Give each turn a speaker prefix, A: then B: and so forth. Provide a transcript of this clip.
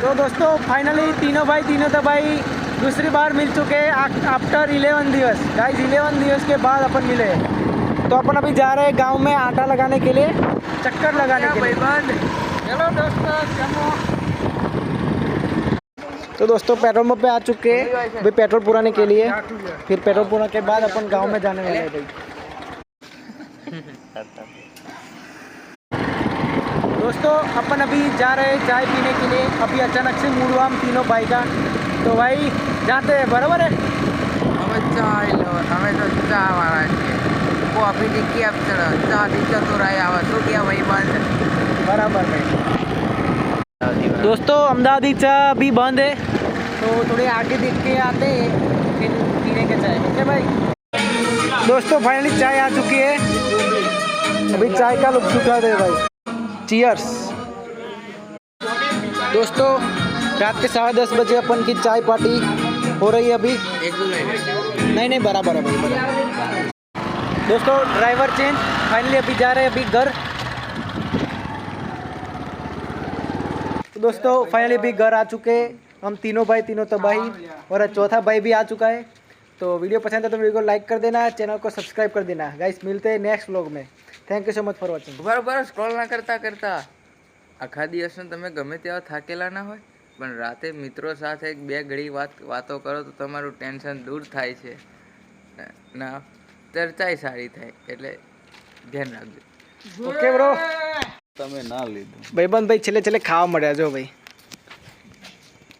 A: तो दोस्तों फाइनली तीनों भाई दूसरी बार मिल चुके हैं आफ्टर 11 दिवस। गाइस 11 दिवस के बाद अपन मिले। तो अपन अभी जा रहे हैं गांव में आटा लगाने के लिए, चक्कर लगाने के लिए। चलो दोस्तों। तो दोस्तों पेट्रोल पंप पे आ चुके हैं अभी पेट्रोल पुराने के लिए। फिर पेट्रोल पुराने के बाद अपन गांव में जाने वाले हैं। दोस्तों अपन अभी जा रहे हैं चाय पीने के लिए। अभी अचानक से मूड हुआ हम तीनों भाई का, तो भाई जाते हैं। बराबर है,
B: हमें चाय लो, हमें तो चाय वाला चाहिए। वो अभी देखिए अब चलो चाय नीचे तो रहा है तो क्या भाई बंद।
A: बराबर भाई। दोस्तों अहमदाबादी चाय अभी बंद है, तो थोड़े आगे देख के आते हैं फिर पीने के चाय। ओके भाई। दोस्तों फाइनली चाय आ चुकी है। अभी चाय का लुत्फ उठा दे भाई। चीयर्स। दोस्तों रात के 10:30 बजे अपन की चाय पार्टी हो रही है अभी। नहीं बराबर है भाई, बराबर। दोस्तों ड्राइवर चेंज, फाइनली अभी जा रहे हैं अभी घर। तो दोस्तों फाइनली अभी घर आ चुके हैं हम तीनों भाई, तीनों तबाही, और चौथा भाई भी आ चुका है। तो वीडियो पसंद है तो वीडियो को लाइक कर देना, चैनल को सब्सक्राइब कर देना। गाइस मिलते हैं नेक्स्ट व्लॉग में। Thank you so much for watching.
B: બરાબર સ્ક્રોલ ના કરતા આખા દિવસમાં તમે ગમે તેવા થાકેલા ના હોય, પણ રાતે મિત્રો સાથે એક બે ઘડી વાતો કરો તો તમારું ટેન્શન દૂર થાય છે ના, ચર્ચાય સારી થાય, એટલે ધ્યાન રાખજો।
A: Okay bro.
C: તમે ના લીધું
A: ભાઈબંધ ભાઈ છેલ્લે ખાવા મળ્યા જો ભાઈ।